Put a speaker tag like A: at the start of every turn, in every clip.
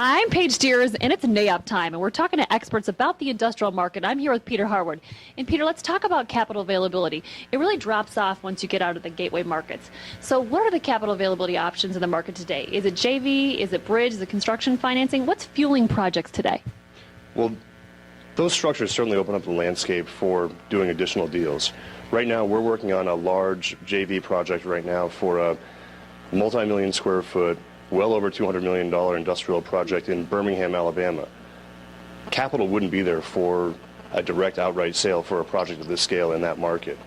A: Hi, I'm Paige Deers, and it's NAIOP time, and we're talking to experts about the industrial market. I'm here with Peter Harwood. And Peter, let's talk about capital availability. It really drops off once you get out of the gateway markets. So what are the capital availability options in the market today? Is it JV? Is it bridge? Is it construction financing? What's fueling projects today?
B: Well, those structures certainly open up the landscape for doing additional deals. Right now, we're working on a large JV project right now for a multi-million square foot, well over $200 million industrial project in Birmingham, Alabama. Capital wouldn't be there for a direct outright sale for a project of this scale in that market.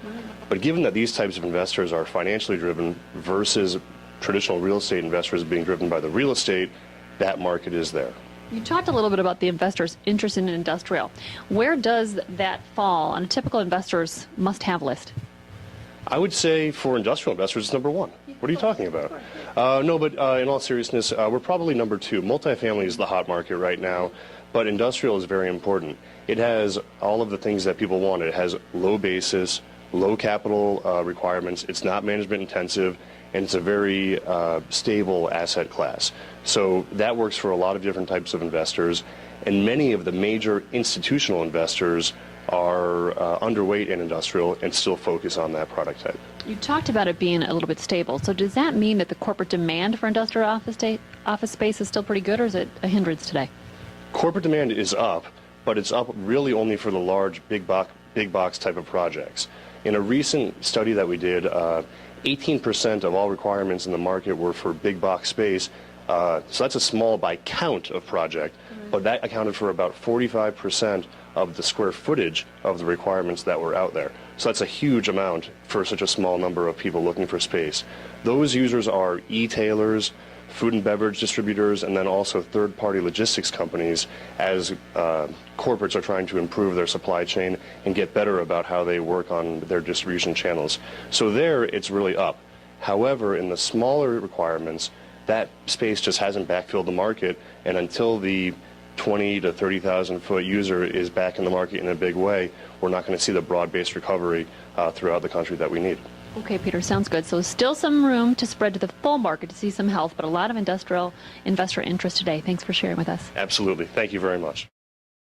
B: But given that these types of investors are financially driven versus traditional real estate investors being driven by the real estate, that market is there.
A: You talked a little bit about the investors interested in industrial. Where does that fall on a typical investor's must-have list?
B: I would say for industrial investors, it's number one. What are you talking about? No, but in all seriousness, we're probably number two. Multifamily is the hot market right now, but industrial is very important. It has all of the things that people want. It has low basis, low capital requirements. It's not management intensive, and it's a very stable asset class. So that works for a lot of different types of investors, and many of the major institutional investors are underweight in industrial and still focus on that product type.
A: You talked about it being a little bit stable. So does that mean that the corporate demand for industrial office space is still pretty good, or is it a hindrance today?
B: Corporate demand is up, but it's up really only for the large big box type of projects. In a recent study that we did, 18% of all requirements in the market were for big box space. So that's a small by count of project, but that accounted for about 45% of the square footage of the requirements that were out there. So that's a huge amount for such a small number of people looking for space. Those users are e-tailers, food and beverage distributors, and then also third-party logistics companies as corporates are trying to improve their supply chain and get better about how they work on their distribution channels. So there, it's really up. However, in the smaller requirements, that space just hasn't backfilled the market, and until the 20 to 30,000 foot user is back in the market in a big way, we're not going to see the broad-based recovery throughout the country that we need.
A: Okay, Peter, sounds good. So still some room to spread to the full market to see some health, but a lot of industrial investor interest today. Thanks for sharing with us.
B: Absolutely. Thank you very much.